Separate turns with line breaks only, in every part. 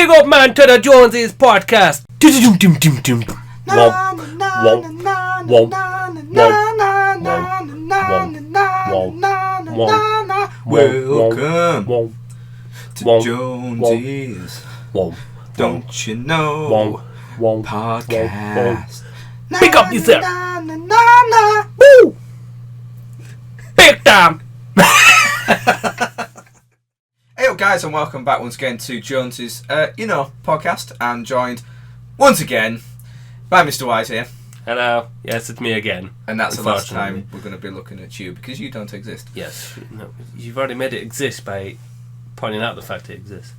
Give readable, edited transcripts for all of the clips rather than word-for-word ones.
Big up, man, to the Jonesy's podcast.
Welcome to Jonesy's Don't You Know podcast.
Pick up yourself. Woo! Big time.
Hey up, guys, and welcome back once again to Jonesy's podcast. I'm joined once again by Mr. Wise here.
Hello. Yes, it's me again.
And that's the last time we're going to be looking at you because you don't exist.
Yes. No, you've already made it exist by pointing out the fact it exists.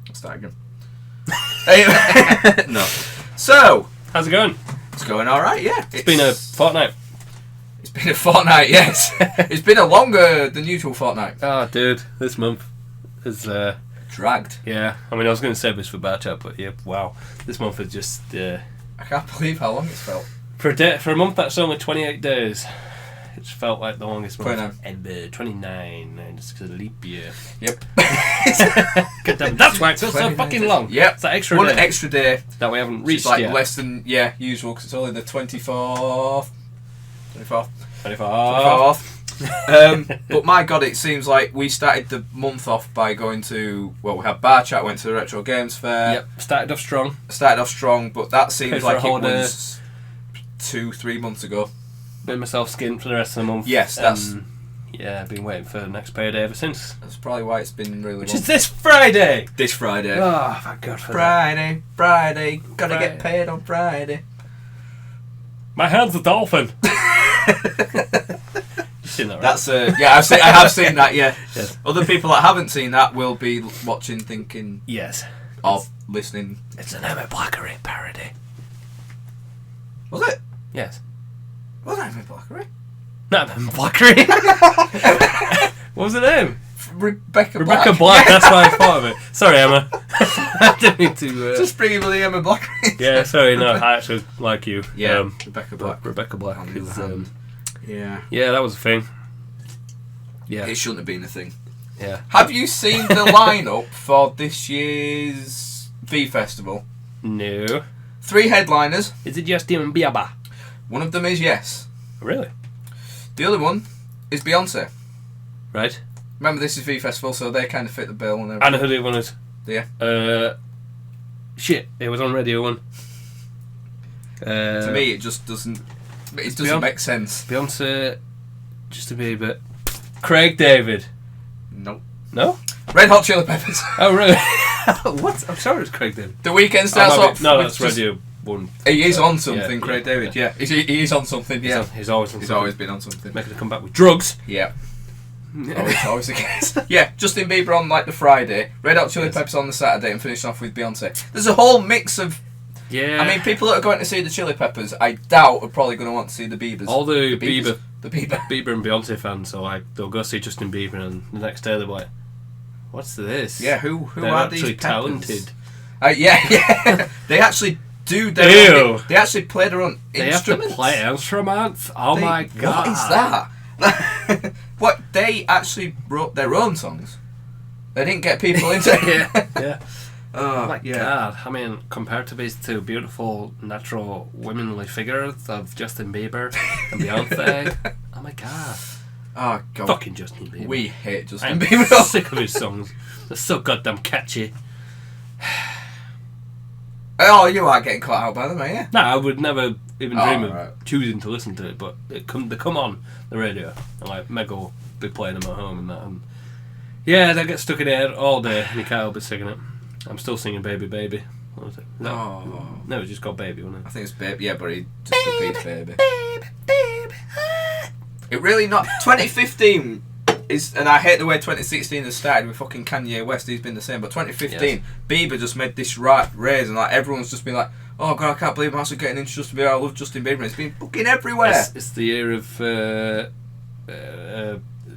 Let's start again. No. So,
how's it going?
It's going alright, yeah.
It's been a fortnight.
It's been a fortnight, yes. It's been a longer than usual fortnight.
Oh, dude, this month is
dragged.
Yeah, I mean, I was going to say this for Bar Chat, but yeah, wow, this month is just
I can't believe how long it's felt.
For a month that's only 28 days. It's felt like the longest month ever. 29, and it's because of leap year.
Yep.
That's why it feels so fucking long.
Yep.
It's that extra
One
day.
extra day
That we haven't reached
like
yet.
Less than usual because it's only the 24th. 24th.
24th.
But my God, it seems like we started the month off by going to, we had Bar Chat, went to the Retro Games Fair.
Yep, started off strong,
but that seems like it
holiday.
was 2-3 months ago.
Made myself skint for the rest of the month.
Yes, that's...
yeah, I've been waiting for the next payday ever since.
That's probably why it's been really
Which
long.
is this Friday!
This Friday.
Oh, thank God for that.
Friday, gotta get paid on Friday.
My hand's a dolphin! You've seen that, right?
That's I have seen that. Yeah.
Yes.
Other people that haven't seen that will be watching, thinking,
yes,
of listening.
It's an Emma Blackery parody.
Was it?
Yes.
Was it Emma Blackery?
Not Emma Blackery. What was her name?
Rebecca
Black. That's why I thought of it. Sorry, Emma. I didn't mean to.
Just bringing with the Emma Blackery.
Yeah, sorry. No, I actually like you.
Yeah. Rebecca Black.
Rebecca Black is.
Yeah.
Yeah, that was a thing. Yeah.
It shouldn't have been a thing.
Yeah.
Have you seen the lineup for this year's V Festival?
No.
3 headliners.
Is it Justin Bieber?
One of them is yes.
Really?
The other one is Beyonce.
Right.
Remember, this is V Festival, so they kind of fit the bill and everything.
I know who the other one is.
Yeah.
Shit, it was on Radio 1.
To me, it just doesn't... It doesn't make sense.
Beyonce, Justin Bieber, Craig David.
Nope.
No?
Red Hot Chili Peppers.
Oh, really? What? I'm sorry, it's Craig David.
The Weeknd starts off...
No, that's Radio 1.
He is on something,
Yeah,
Craig
yeah,
David, yeah. He is on something, yeah.
He's always on
He's
something.
always been on something.
Making a comeback with drugs.
Yeah. Always the case. Yeah, Justin Bieber on like the Friday, Red Hot Chili Peppers on the Saturday, and finishing off with Beyonce. There's a whole mix of...
Yeah.
I mean, people that are going to see the Chili Peppers, I doubt are probably going to want to see the Biebers.
All the
Bieber
and Beyonce fans, so like they'll go see Justin Bieber, and the next day they'll be like, "What's this?"
Yeah, who
They're
are
actually
these
talented?
Yeah. They actually do their own... They actually play their own instruments.
They have to play instruments? Oh my God.
What is that? What? They actually wrote their own songs? They didn't get people into it?
Yeah.
Oh
my God. I mean, compared to these two beautiful, natural, womanly figures of Justin Bieber and Beyonce, oh my God.
Oh, God.
Fucking Justin Bieber.
We hate Justin
I'm
Bieber.
sick of his songs. They're so goddamn catchy.
Oh, you are getting caught out by them, ain't you?
No, I would never even dream of
right.
choosing to listen to it, but they come on the radio, and like Meg will be playing them at home and that. And yeah, they get stuck in there all day, and you can't help but singing it. I'm still singing Baby Baby. What was it? No, it just got Baby, wasn't it?
I think it's Baby, yeah, but he just repeats Baby. Baby. It really not... 2015 is... And I hate the way 2016 has started with fucking Kanye West. He's been the same. But 2015, Bieber just made this raise, and like everyone's just been like, oh God, I can't believe I'm actually getting into Justin Bieber. I love Justin Bieber. It's been fucking everywhere.
It's the year of...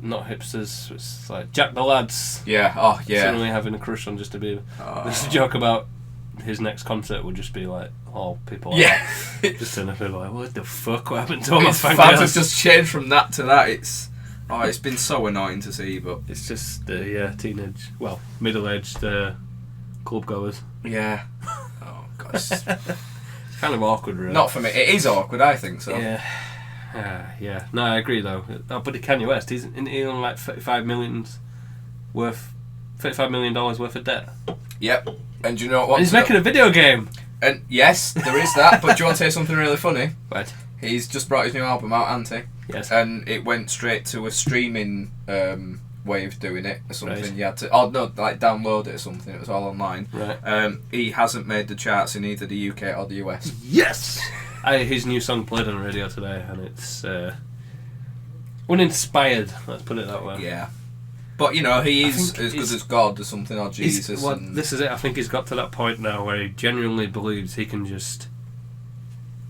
not hipsters, it's like Jack the Lads.
Yeah, oh yeah.
Suddenly having a crush on Justin Bieber. There's a joke about his next concert would just be like, all people just turn up and be like, what the fuck, what happened to all my
His
fans?
fans have just changed from that to that. It's Oh, it's been so annoying to see, but
It's just middle-aged club goers.
yeah. Oh god,
It's kind of awkward, really.
not for me. It is awkward, I think so.
Yeah. Yeah. No, I agree though. Oh, but Kanye West, isn't he on like $35 million worth of debt?
Yep. And do you know what?
And he's making a video game.
And yes, there is that. But do you want to hear something really funny?
Right.
He's just brought his new album out, hasn't he?
Yes.
And it went straight to a streaming way of doing it or something.
Right.
You had to, download it or something. It was all online.
Right.
He hasn't made the charts in either the UK or the US.
Yes. His new song played on the radio today, and it's uninspired. Let's put it that way.
Yeah. But he is as good as God or something, or Jesus.
This is it. I think he's got to that point now where he genuinely believes he can just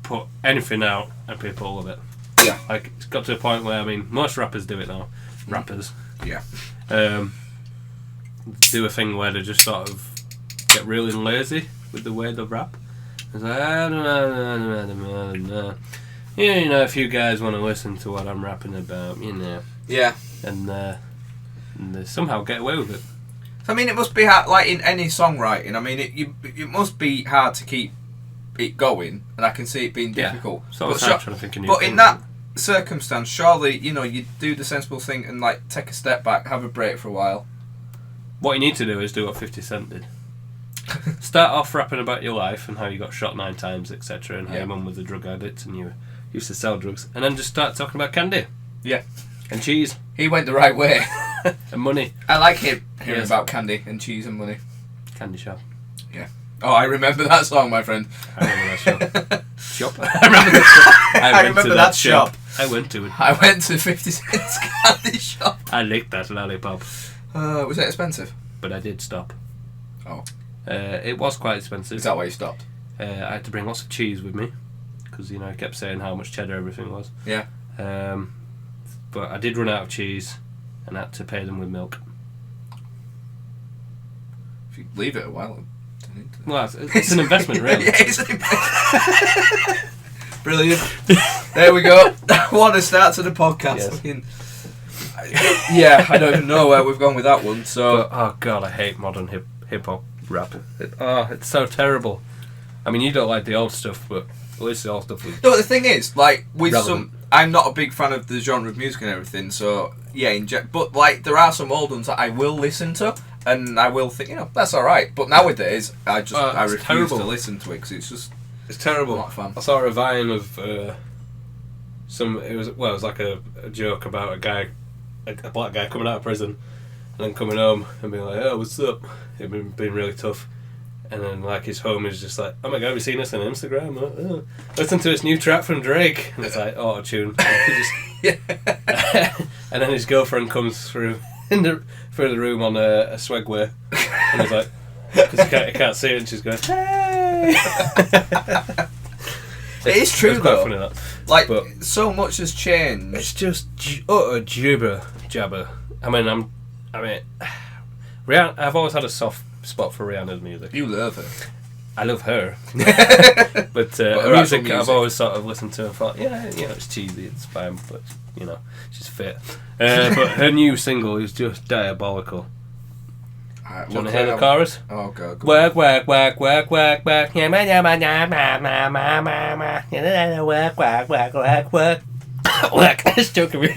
put anything out and people love it.
Yeah.
Like, it's got to a point where, I mean, most rappers do it now. Rappers.
Yeah.
Do a thing where they just sort of get really lazy with the way they rap. It's like, if you guys want to listen to what I'm rapping about,
Yeah.
And they somehow get away with it.
I mean, it must be hard, like in any songwriting. I mean, it must be hard to keep it going, and I can see it being difficult.
So I was trying to think of new
but in
things.
that circumstance, surely you do the sensible thing and like take a step back, have a break for a while.
What you need to do is do what 50 Cent did. Start off rapping about your life and how you got shot 9 times, etc., and how your mum was a drug addict and you used to sell drugs, and then just start talking about candy.
Yeah.
And cheese.
He went the right way.
And money.
I like hearing about candy and cheese and money.
Candy shop.
Yeah. Oh, I remember that song, my friend.
I remember that shop. I remember that shop.
I remember that shop.
I went to it.
I went to 50 Cent's candy shop.
I licked that lollipop.
Was it expensive?
But I did stop.
Oh.
It was quite expensive.
Is that why you stopped?
I had to bring lots of cheese with me because I kept saying how much cheddar everything was.
Yeah.
But I did run out of cheese and had to pay them with milk.
If you leave it a while,
well, it's an investment, really.
Yeah, it's an investment. Brilliant. There we go. What a start to the podcast.
Yes.
Yeah, I don't even know where we've gone with that one. So,
oh god, I hate modern hip hop rap. It's so terrible. I mean, you don't like the old stuff, but at least the old stuff was.
No, the thing is, like with
relevant.
I'm not a big fan of the genre of music and everything. So yeah, but like there are some old ones that I will listen to, and I will think, that's all right. But nowadays, I refuse
terrible.
to listen to it because it's
terrible.
Not fun.
I saw a vine of it was like a joke about a black guy coming out of prison and then coming home and being like, oh, what's up? It been really tough. And then like his home is just like, oh my god, have you seen this on Instagram? Oh, listen to this new track from Drake. And it's like auto-tune.
Yeah.
And then his girlfriend comes through the room on a Swagway. And he's like, because he can't see it, and she's going, hey!
It is true
it's quite
though.
Funny, that.
Like so much has changed.
It's just utter jabber. I mean, Rihanna. I've always had a soft spot for Rihanna's music.
You love her.
I love her, but
her
music I've always sort of listened to and thought, it's cheesy, it's fine, but she's fit. But her new single is just diabolical. Do you want to hear the chorus?
Oh god.
Work, work, work, work, work, work. Work, work, work, work. Work. It's joking me.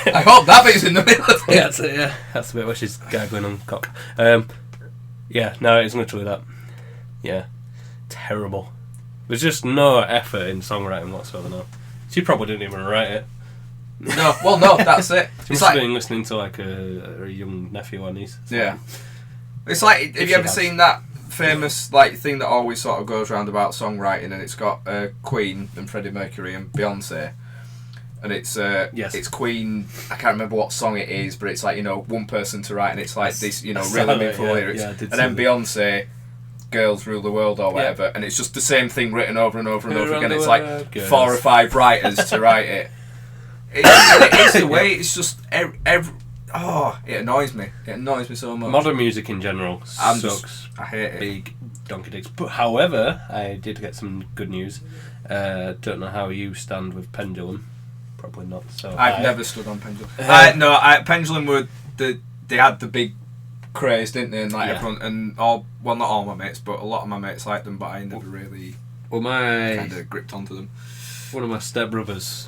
I hope that bit's in the middle of it.
Yeah, that's the bit where she's gargling on cock. Yeah, no, it's literally that. Yeah, terrible. There's just no effort in songwriting whatsoever now. She probably didn't even write it.
No, well, no, that's it.
She must have been listening to like a young nephew or niece.
Yeah. It's like, have you ever seen that famous thing that always sort of goes round about songwriting, and it's got Queen and Freddie Mercury and Beyonce, and it's it's Queen. I can't remember what song it is, but it's like one person to write, and it's like this really meaningful lyrics, and then Beyonce, "Girls Rule the World" or whatever, and it's just the same thing written over and over and over again. It's like 4 or 5 writers to write it. It is the way. It's just every. Oh, it annoys me. It annoys me so much.
Modern music in general sucks.
I hate it.
Big donkey dicks. But however, I did get some good news. Don't know how you stand with Pendulum, probably not. So
I've never stood on Pendulum. Pendulum were they had the big craze, didn't they? And like everyone and not all my mates, but a lot of my mates liked them, but I never really kind of gripped onto them.
One of my stepbrothers,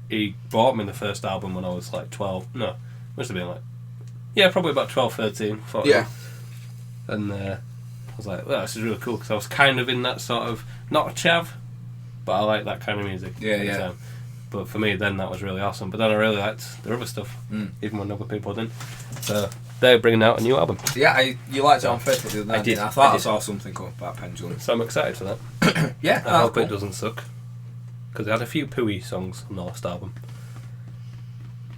he bought me the first album when I was like 12. No, must have been like, probably about 12, 13. 14.
Yeah.
And I was like, well, this is really cool because I was kind of in that sort of, not a chav, but I like that kind of music.
Yeah.
But for me, then that was really awesome. But then I really liked their other stuff, even when other people didn't. So they're bringing out a new album.
Yeah, you liked it on Facebook the other night.
I did.
I thought I saw something up about Pendulum.
So I'm excited for that.
Yeah,
I hope it doesn't suck. Because they had a few pooey songs on the last album.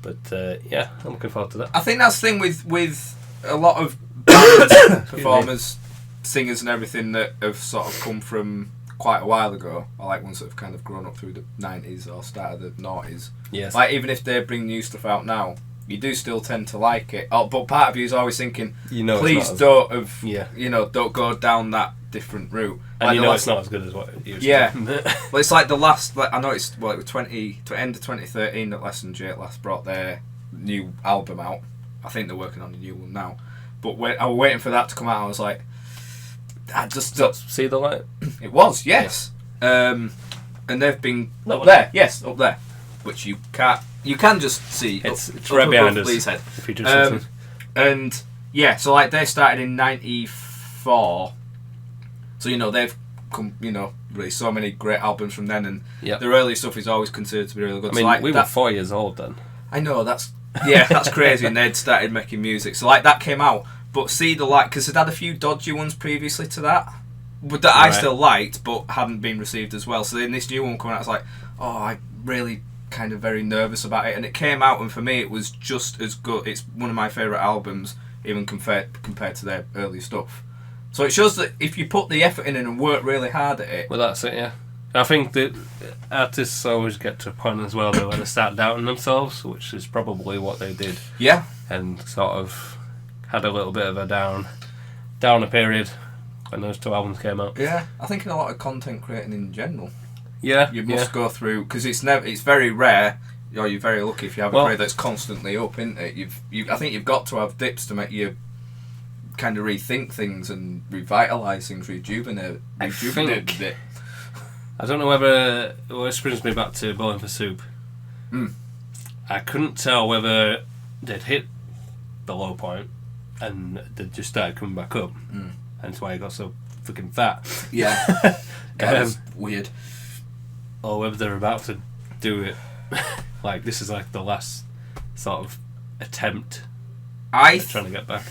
But I'm looking forward to that.
I think that's the thing with a lot of bands, performers, singers and everything that have sort of come from quite a while ago, or like ones that have kind of grown up through the 90s or start of the noughties.
Yes.
Like even if they bring new stuff out now, you do still tend to like it. Oh, but part of you is always thinking, please don't go down that different route.
And
like
it's not as good as what it used to be.
Well, it's like the last, I know it was end of 2013 that Les and Jake last brought their new album out. I think they're working on a new one now. But when I was waiting for that to come out, I was like, I just
See the Light?
It was, yes. And they've been
up
there, which you can just see.
It's right behind us.
Lee's head.
If you just
and so like they started in '94, so they've come, released so many great albums from then, and their early stuff is always considered to be really good.
I mean,
so like
we were 4 years old then.
I know that's crazy, and they'd started making music. So like that came out. But See the Light, because they'd had a few dodgy ones previously to that, but that I still liked, but hadn't been received as well. So then this new one coming out, I was like, I'm really kind of very nervous about it. And it came out, and for me, it was just as good. It's one of my favourite albums, even compared to their early stuff. So it shows that if you put the effort in and work really hard at it...
Well, that's it, yeah. I think that artists always get to a point as well where they start doubting themselves, which is probably what they did.
Yeah.
And sort of had a little bit of a downer period when those two albums came out.
Yeah, I think in a lot of content creating in general.
Yeah,
you must go through, because it's very rare. You're very lucky if you have a career that's constantly up, isn't it? I think you've got to have dips to make you kind of rethink things and revitalise things, rejuvenate a bit.
I don't know whether this brings me back to Bowling for Soup. I couldn't tell whether they'd hit the low point and they just started coming back up. Hence why he got so freaking fat.
Yeah. That's weird.
Or whether they're about to do it. Like, this is like the last sort of attempt at trying to get back,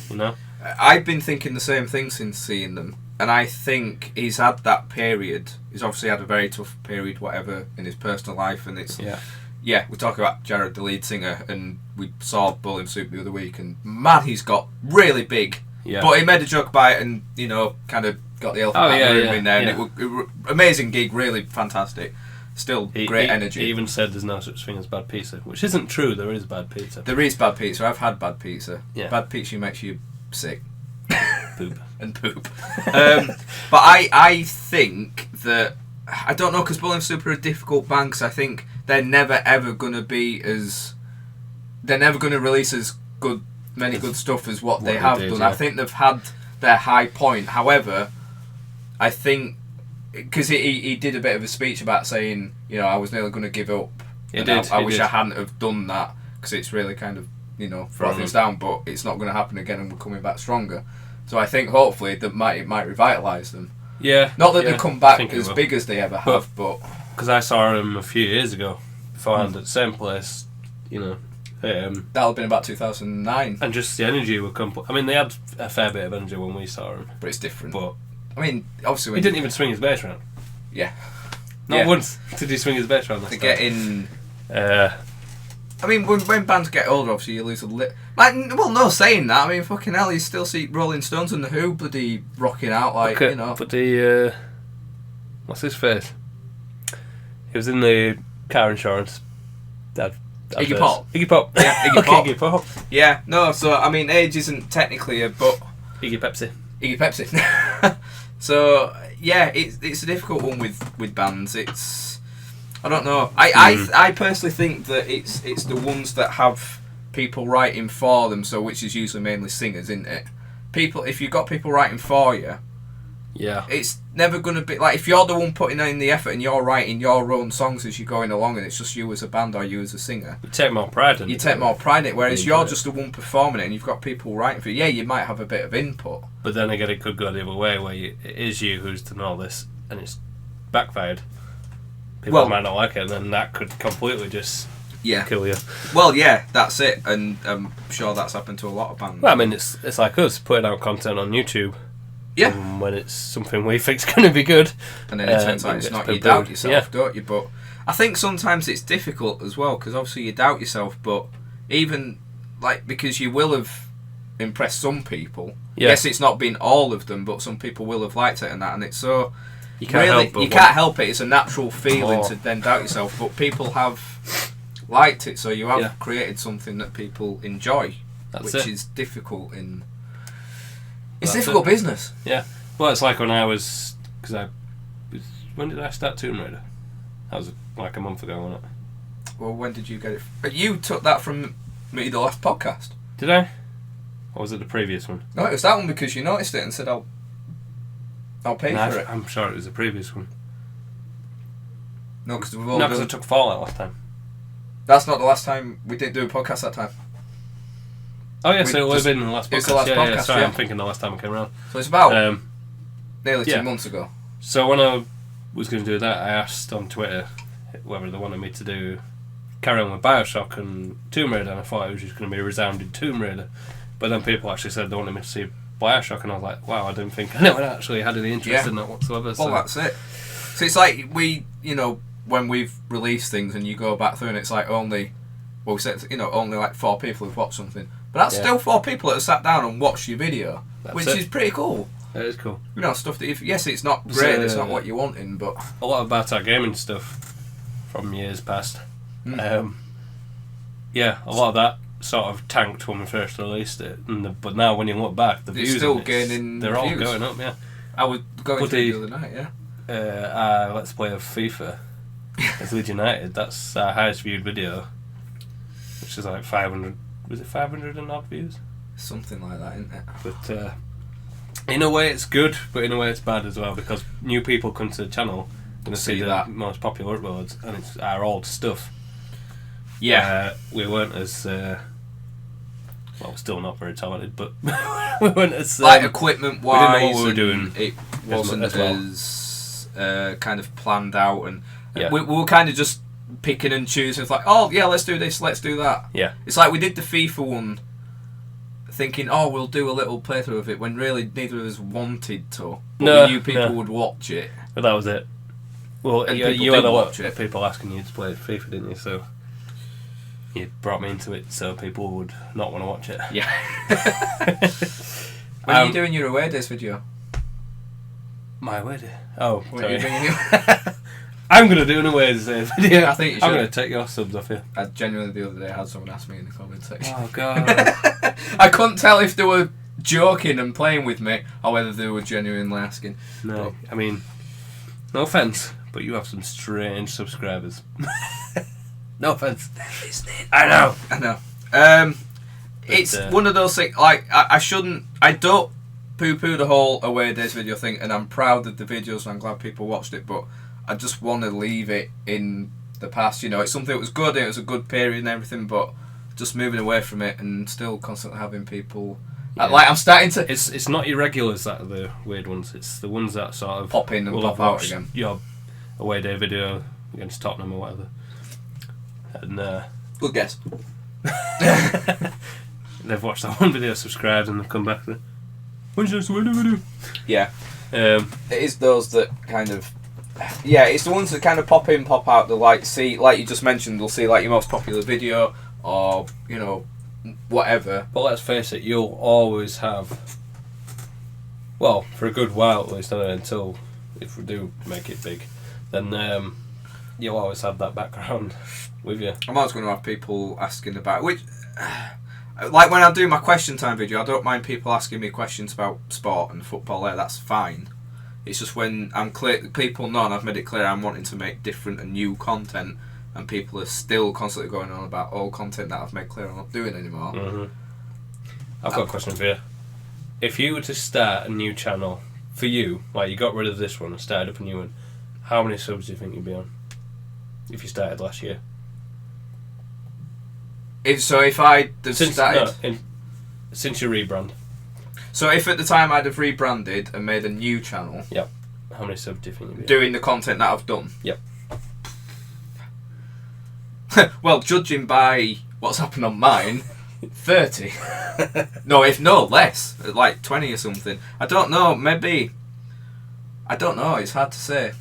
I've been thinking the same thing since seeing them. And I think he's had that period. He's obviously had a very tough period, whatever, in his personal life. And it's... Yeah, we talk about Jared, the lead singer, and we saw Bowling Soup the other week, and man, he's got really big. Yeah. But he made a joke about it and, kind of got the elephant out of the room in there. And it was amazing gig, really fantastic. Still great energy.
He even said there's no such thing as bad pizza, which isn't true. There is bad pizza.
There is bad pizza. I've had bad pizza. Yeah. Bad pizza makes you sick.
Poop.
And poop. But I think that... I don't know, because Bowling Soup are a difficult band, because I think they're never ever going to be as... They're never going to release as many good stuff as what they have done. Yeah. I think they've had their high point. However, I think... Because he did a bit of a speech about saying, I was nearly going to give up. I wish I hadn't have done that, because it's really kind of, brought things down, but it's not going to happen again and we're coming back stronger. So I think hopefully that it might revitalise them.
Yeah.
Not that they come back as big as they ever have, but...
Because I saw them a few years ago, beforehand at the same place,
that'll have been about 2009.
And just the energy would come... I mean, they had a fair bit of energy when we saw them.
But it's different.
But...
I mean, obviously...
He didn't even swing his bass around.
Yeah.
Not once did he swing his bass around.
To get in... I mean, when bands get older, obviously you lose a little... no, saying that, I mean, fucking hell, you still see Rolling Stones and The Who bloody rocking out, like,
But the... what's his face? He was in the car insurance.
Iggy Pop.
Iggy Pop.
Yeah, Iggy Pop.
Iggy Pop.
Yeah, no, so, I mean, age isn't technically a... But
Iggy Pepsi.
Iggy Pepsi. So, yeah, it's a difficult one with bands. It's... I don't know. I personally think that it's the ones that have people writing for them, so which is usually mainly singers, isn't it? People, if you've got people writing for you,
yeah,
it's never going to be like if you're the one putting in the effort and you're writing your own songs as you're going along, and it's just you as a band or you as a singer.
You take more pride in it.
You take more pride in it, whereas you're just the one performing it, and you've got people writing for you. Yeah, you might have a bit of input,
but then again, it could go the other way, where it is you who's done all this, and it's backfired. People might not like it, and then that could completely just kill you.
Well, yeah, that's it, and I'm sure that's happened to a lot of bands.
Well, I mean, it's like us putting out content on YouTube.
Yeah.
When it's something we think's going to be good,
and then it turns out it's not. You doubt yourself, don't you? But I think sometimes it's difficult as well, because obviously you doubt yourself, but even like because you will have impressed some people. Yeah. Yes, it's not been all of them, but some people will have liked it and that, and it's so. You can't help it. It's a natural feeling to then doubt yourself, but people have liked it, so you have created something that people enjoy, which is difficult in. It's difficult business.
Yeah. Well, it's like when I was when did I start Tomb Raider? That was like a month ago, wasn't it?
Well, when did you get it? But you took that from me the last podcast.
Did I? Or was it the previous one?
No, it was that one because you noticed it and said I'll pay for it.
I'm sure it was the previous one.
No, because
I took Fallout last time.
That's not the last time we didn't do a podcast that time.
Oh yeah, so it would have been the last podcast.
It's the last podcast.
Sorry, I'm thinking the last time I came around.
So it's about nearly 2 months ago.
So when I was going to do that, I asked on Twitter whether they wanted me to carry on with Bioshock and Tomb Raider, and I thought it was just going to be a resounding Tomb Raider. But then people actually said they wanted me to see Bioshock, and I was like, wow, I didn't think anyone actually had any interest in that whatsoever.
Well, that's it. So it's like when we've released things and you go back through and it's like only like 4 people have watched something. But that's still 4 people that have sat down and watched your video, which is pretty cool.
It is cool.
Stuff that, yes, it's not great, it's not what you're wanting, but...
A lot about our gaming stuff from years past. A lot of that sort of tanked when we first released it, but now when you look back, the views
still gaining
they're
views.
all going up, yeah.
I was going through the other night, yeah.
Let's Play of FIFA as Leeds United, that's our highest viewed video, which is like 500, was it 500 and odd views?
Something like that, isn't it?
But in a way it's good, but in a way it's bad as well, because new people come to the channel and see the most popular uploads, and it's our old stuff. Yeah. We weren't as... we're still not very talented, but we weren't as...
equipment-wise,
we didn't know what we were doing.
It wasn't as kind of planned out, and we were kind of just picking and choosing. It's like, oh, yeah, let's do this, let's do that.
Yeah.
It's like we did the FIFA one thinking, oh, we'll do a little playthrough of it, when really neither of us wanted to. But we knew people would watch it.
But that was it. Well,
and
you had a lot of people asking you to play FIFA, didn't you? So you brought me into it so people would not want to watch it.
Yeah. When are you doing your away days video?
My away day? Oh,
what are you doing?
I'm going to do an away days video.
I think you should.
I'm going to take your subs off you.
I genuinely the other day had someone ask me in the comment section.
Oh, God.
I couldn't tell if they were joking and playing with me or whether they were genuinely asking.
No, I mean, no offence, but you have some strange subscribers. No offence.
They're listening.
I know.
It's one of those things, like, I don't poo-poo the whole away days video thing, and I'm proud of the videos and I'm glad people watched it, but I just want to leave it in the past. It's something that was good, and it was a good period and everything, but just moving away from it and still constantly having people...
Yeah.
Like, I'm starting to...
It's not your regulars that are the weird ones, it's the ones that sort of...
Pop in and pop out again.
Your away day video against Tottenham or whatever. And
good guess.
They've watched that one video, subscribed, and they've come back to when's your next away day video?
Yeah. It is those that kind of... Yeah, it's the ones that kind of pop in, pop out. They'll see, like you just mentioned, they'll see like your most popular video or, whatever.
But let's face it, you'll always have... Well, for a good while at least, until if we do make it big, then you'll always have that background with you.
I'm always going to have people asking about... Which... Like when I do my question time video, I don't mind people asking me questions about sport and football there, that's fine. It's just when I'm clear, people know, and I've made it clear I'm wanting to make different and new content, and people are still constantly going on about old content that I've made clear I'm not doing anymore.
Mm-hmm. I've got a question for you. If you were to start a new channel, for you, like you got rid of this one and started up a new one, how many subs do you think you'd be on? If you started last year?
If I started...
Since your rebrand.
So if at the time I'd have rebranded and made a new channel...
Yep. How many subs do you think you'd be on?
Doing the content that I've done?
Yep.
Well, judging by what's happened on mine... 30. No, if no less, like 20 or something. I don't know, maybe. I don't know, it's hard to say.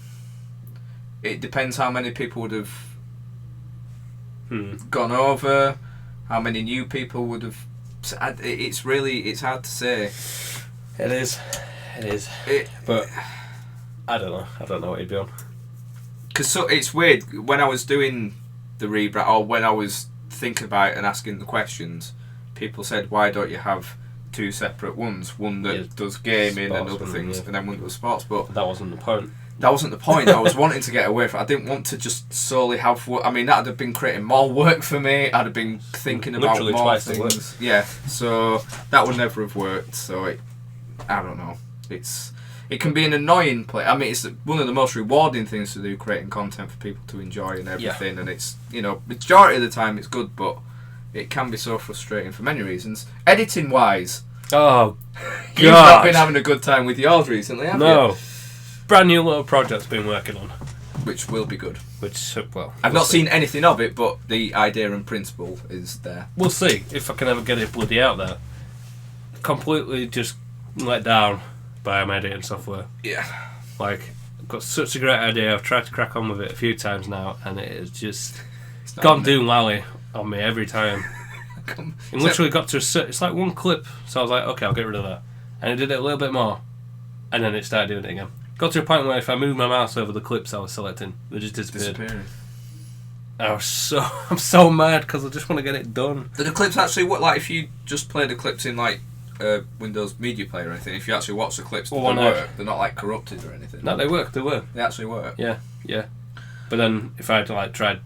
It depends how many people would have gone over, how many new people would have. It's hard to say.
It is. But I don't know what you'd be on.
Because so, it's weird, when I was doing the rebrand, or when I was thinking about it and asking the questions, people said, why don't you have two separate ones, one that does gaming and other things, and then one that does sports. But
that wasn't the point.
I was wanting to get away from it. I didn't want to just solely have work. I mean, that would have been creating more work for me. I'd have been thinking about
literally
more
twice
things.
the work.
Yeah, so that would never have worked. So I don't know. It can be an annoying play. I mean, it's one of the most rewarding things to do, creating content for people to enjoy and everything. Yeah. And it's, majority of the time it's good, but it can be so frustrating for many reasons. Editing wise,
oh,
you've not been having a good time with yours recently, have you?
No. Brand new little project's been working on.
Which will be good.
I've
not seen anything of it, but the idea and principle is there.
We'll see if I can ever get it bloody out there. Completely just let down by my editing software.
Yeah.
Like, I've got such a great idea. I've tried to crack on with it a few times now, and it has just gone doom lally on me every time. It literally got to it's like one clip, so I was like, okay, I'll get rid of that. And I did it a little bit more, and then it started doing it again. Got to a point where if I moved my mouse over the clips I was selecting, they just disappeared. I'm so mad because I just want to get it done.
Do the clips actually work? Like, if you just play the clips in like Windows Media Player or anything, if you actually watch the clips, do they work? They're not like corrupted or anything.
No, they work.
They actually work.
Yeah. But then if I had to like try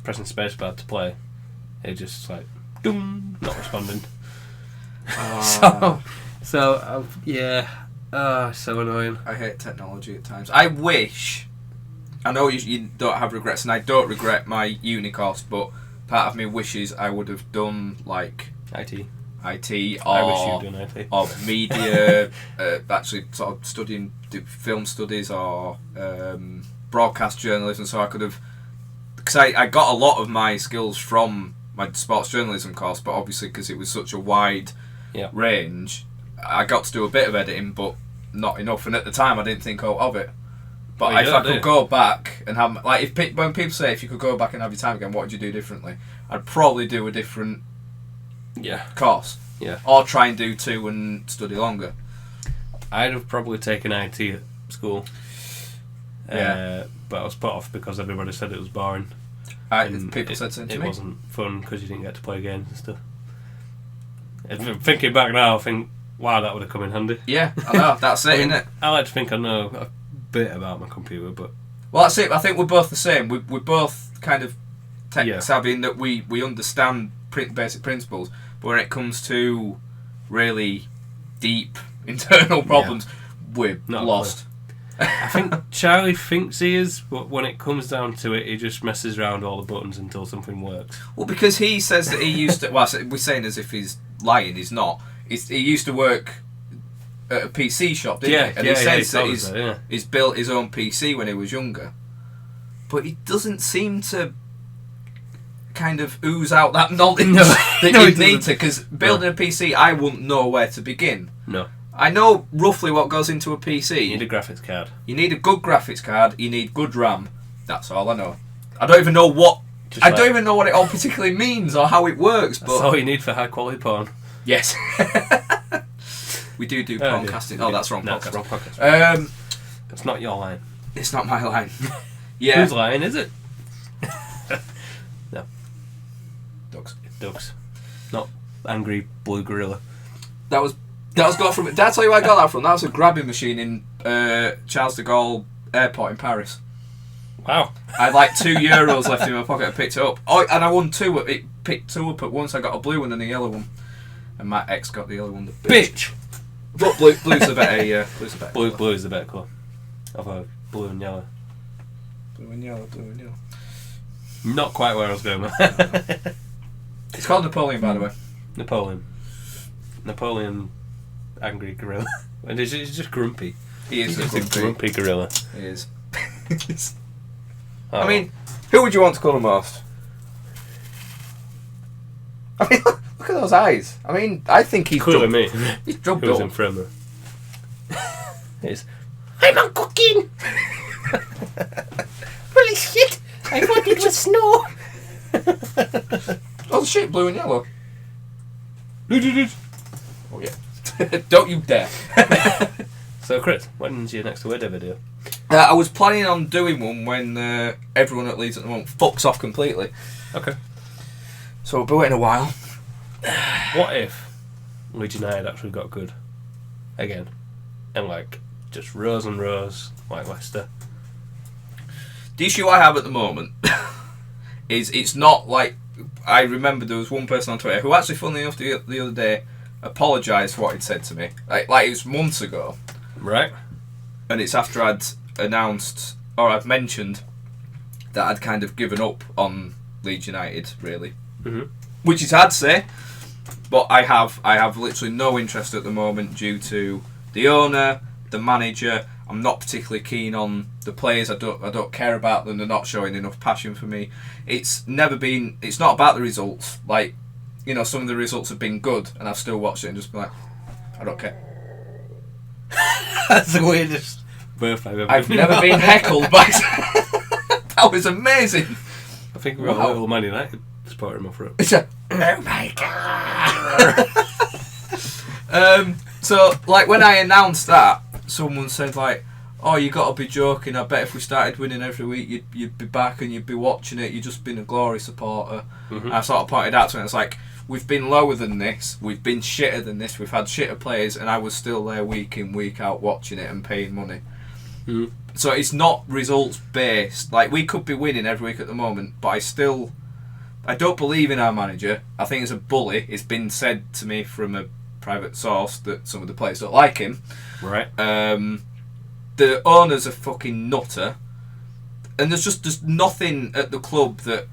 pressing spacebar to play, it just like doom, not responding. So annoying.
I hate technology at times. I know you don't have regrets, and I don't regret my uni course, but part of me wishes I would have done like
IT
or
I wish you'd done IT.
Or media, actually sort of studying film studies or broadcast journalism, so I could have, because I got a lot of my skills from my sports journalism course, but obviously because it was such a wide range, I got to do a bit of editing, but not enough. And at the time, I didn't think of it. But if I could go back and have, like, when people say if you could go back and have your time again, what would you do differently? I'd probably do a different course.
Yeah.
Or try and do two and study longer.
I'd have probably taken IT at school.
Yeah.
But I was put off because everybody said it was boring.
People said so to me.
It wasn't fun because you didn't get to play games and stuff. Thinking back now, I think, wow, that would have come in handy.
Yeah, I know, that's it, isn't it?
I like to think I know a bit about my computer, but...
Well, that's it. I think we're both the same. We're both kind of tech savvy in that we understand basic principles, but when it comes to really deep internal problems, we're not lost.
I think Charlie thinks he is, but when it comes down to it, he just messes around all the buttons until something works.
Well, because he says that he used to... Well, we're saying as if he's lying, he's not. He used to work at a PC shop, didn't he? And he says that he's built his own PC when he was younger. But he doesn't seem to kind of ooze out that knowledge that you'd need to, because building a PC, I wouldn't know where to begin.
No.
I know roughly what goes into a PC.
You need a graphics card.
You need a good graphics card. You need good RAM. That's all I know. I don't even know what... I don't even know what it all particularly means or how it works.
That's all you need for high quality porn.
Yes. We do podcasting. Oh, that's wrong.
No,
podcast.
wrong podcast. It's not your line.
It's not my line. Yeah.
Whose line is it? No.
Dogs.
Dogs. Not angry blue gorilla.
That was That was got from. Did I tell you where I got that from? That was a grabbing machine in Charles de Gaulle Airport in Paris.
Wow.
I had like €2 left in my pocket. I picked it up. Oh, and I won two. It picked two up at once. I got a blue one and a yellow one. And my ex got the yellow one. The
Bitch!
But blue's the better, yeah. Blue's the better.
Blue is the better colour. I've had blue and yellow.
Blue and yellow.
Not quite where I was going with that.
It's called Napoleon, by the way.
Napoleon Angry Gorilla. And he's just grumpy.
He is
He's just a grumpy gorilla.
He is.
Oh.
I mean, who would you want to colour most? I mean, look at those eyes. I mean, I think he's
clearly me.
He's drugged
Who's
up.
in front I'm not cooking! Holy shit! I thought it was snow!
Oh shit, blue and yellow. Oh yeah. Don't you dare.
So Chris, when's your next away day video?
I was planning on doing one when everyone at Leeds at the moment fucks off completely.
Okay.
So we'll be waiting a while.
What if Leeds United actually got good again? And like, just rows and rows, like Leicester.
The issue I have at the moment is it's not like... I remember there was one person on Twitter who actually, funnily enough, the other day apologised for what he'd said to me. Like it was months ago.
Right.
And it's after I'd announced, or I'd mentioned, that I'd kind of given up on Leeds United, really.
Mm-hmm.
Which is hard to say, but I have literally no interest at the moment due to the owner, the manager. I'm not particularly keen on the players. I don't care about them. They're not showing enough passion for me. It's not about the results. Like, you know, some of the results have been good, and I've still watched it and just been like, I don't care.
That's the weirdest birth
I've never been heckled by. That was amazing.
I think we're a little Man United supporter in my throat.
It's a oh my god. So like when I announced that, someone said like, "Oh, you got to be joking! I bet if we started winning every week, you'd be back and you'd be watching it. You've just been a glory supporter."
Mm-hmm.
I sort of pointed out to him, it's like, we've been lower than this, we've been shitter than this, we've had shitter players, and I was still there week in, week out watching it and paying money.
Mm.
So it's not results based. Like, we could be winning every week at the moment, but I don't believe in our manager. I think he's a bully. It's been said to me from a private source that some of the players don't like him.
Right.
The owner's a fucking nutter, and there's nothing at the club that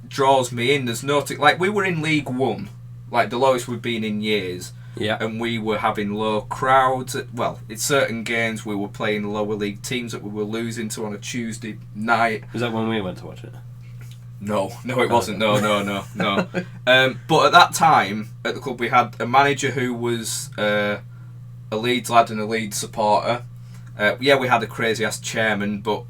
draws me in. There's no like, we were in League One, like the lowest we've been in years.
Yeah.
And we were having low crowds. In certain games we were playing lower league teams that we were losing to on a Tuesday night.
Was that when we went to watch it?
No, it wasn't. No. But at that time, at the club, we had a manager who was a Leeds lad and a Leeds supporter. We had a crazy ass chairman, but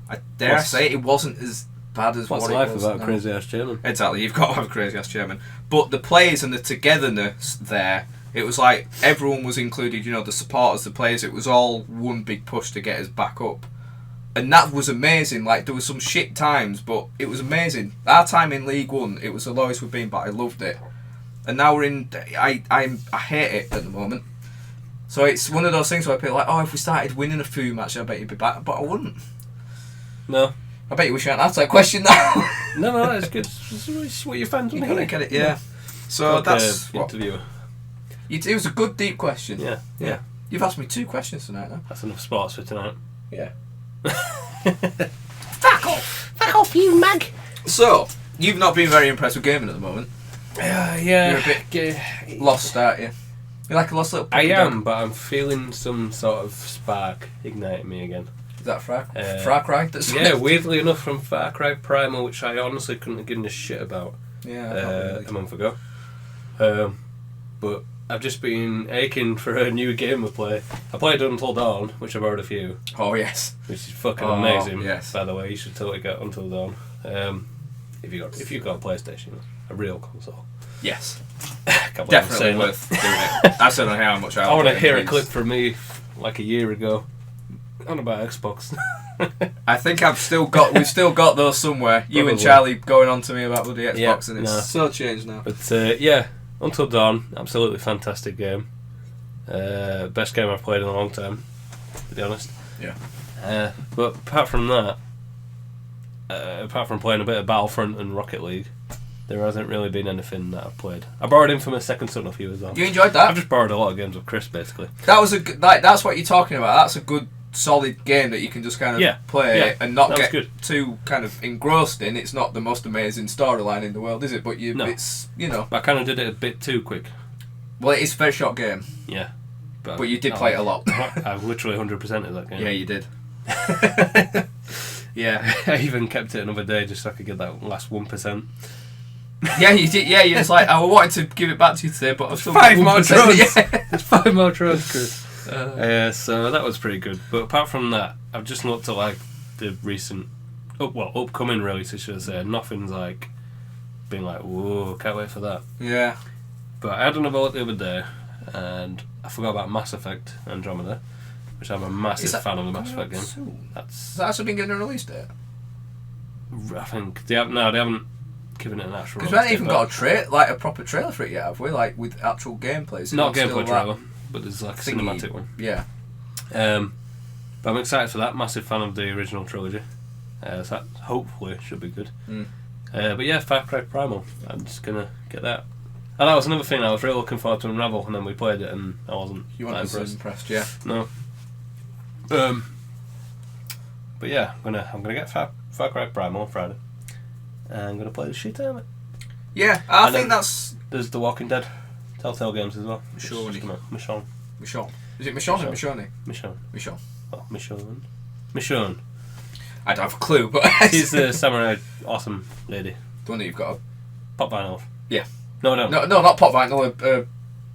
I say it wasn't as bad as
what's
what
life
it was.
without a crazy ass chairman?
Exactly, you've got to have a crazy ass chairman. But the players and the togetherness there, it was like everyone was included. You know, the supporters, the players. It was all one big push to get us back up. And that was amazing. Like, there were some shit times, but it was amazing. Our time in League One, it was the lowest we've been, but I loved it. And now we're in... I hate it at the moment. So it's one of those things where people are like, oh, if we started winning a few matches, I bet you'd be back. But I wouldn't.
No.
I bet you wish you hadn't asked that question now.
No, it's good. It's what your fans want to hear.
Get it, yeah. So that's...
interviewer.
It was a good, deep question.
Yeah.
You've asked me 2 questions tonight, though.
That's enough sports for tonight.
Yeah.
Fuck off, you mug!
So, you've not been very impressed with gaming at the moment.
Yeah.
You're a bit lost, aren't you? You're like a lost little
I
puppy
am,
dog.
but I'm feeling some sort of spark igniting me again.
Is that Far Cry?
Yeah, weirdly enough from Far Cry Primal, which I honestly couldn't have given a shit about
Yeah,
a month ago. But I've just been aching for a new game to play. I played Until Dawn, which I borrowed a few.
Oh, yes.
Which is fucking amazing.
Yes.
By the way, you should totally get Until Dawn. If you've got a PlayStation, a real console.
Yes.
Can't believe I'm
Definitely
saying
worth doing it. I don't know how much
I want to hear a clip from me like a year ago on about Xbox.
I think we've still got those somewhere. You and
Probably.
Charlie going on to me about bloody Xbox,
Yeah,
and it's
no.
so changed now.
But yeah, Until Dawn, absolutely fantastic game. Best game I've played in a long time, to be honest.
Yeah.
But apart from that, apart from playing a bit of Battlefront and Rocket League, there hasn't really been anything that I've played. I borrowed Infamous Second Son off you as well.
You enjoyed that?
I've just borrowed a lot of games of Chris, basically.
That was that's what you're talking about. That's a good, solid game that you can just kind of play and not get too kind of engrossed in. It's not the most amazing storyline in the world, is it? But it's, you know.
But I kind of did it a bit too quick.
Well, it is a very short game.
Yeah.
But you did play it a lot.
I literally 100% of that game.
Yeah, you did.
Yeah, I even kept it another day just so I could get that last 1%.
Yeah, you did. Yeah, you was like, I wanted to give it back to you today, but I've still
5 more drones.
Yeah.
There's 5 more drones, Chris. So that was pretty good. But apart from that, I've just looked at like the recent, upcoming releases, should I say. Nothing's like been like, whoa, can't wait for that.
Yeah.
But I had another look the other day, and I forgot about Mass Effect Andromeda, which I'm a massive fan of the Mass Effect game.
Has that actually been given a release date?
I think they haven't given it an actual.
Because we haven't even got a proper trailer for it yet, have we? Like with actual gameplay.
It's not a gameplay trailer, but there's like a cinematic one.
Yeah.
But I'm excited for that. Massive fan of the original trilogy. So that hopefully should be good. But yeah, Far Cry Primal. I'm just gonna get that. And that was another thing I was really looking forward to Unravel, and then we played it, and I wasn't.
You weren't impressed, yeah.
No. But yeah, I'm gonna get Far Cry Primal on Friday, and I'm gonna play the shit out of it.
Yeah, I think that's.
There's The Walking Dead, Telltale Games as well.
Michonne.
Michonne.
Is it Michonne or Michonne?
Michonne. Oh, Michonne.
I don't have a clue, but
she's the samurai awesome lady.
The one that you've got a
pop vinyl off.
Yeah.
No,
not pop vinyl.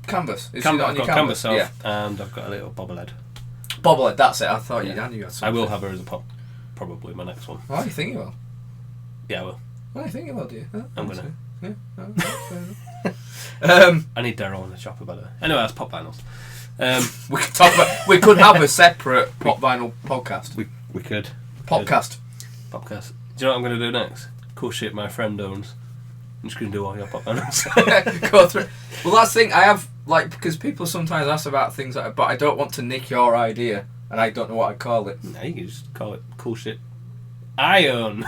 Canvas.
I've got canvas off, and I've got a little bobblehead.
Bobblehead, that's it. I thought I knew you had something.
I will have her as a pop. Probably my next one.
Why do you think you will?
Yeah, I will.
Why do you think you will, do you?
I'm gonna.
Yeah.
I need Daryl on the chopper, by the way. Anyway, that's pop vinyls.
We could talk about. We could have a separate pop vinyl podcast.
We could.
Podcast.
Do you know what I'm going to do next? Cool shit my friend owns. I'm just going to do all your pop vinyls.
Go through. Well, that's the thing. I have because people sometimes ask about things, but I don't want to nick your idea, and I don't know what I'd call it.
No, you can just call it cool shit I own.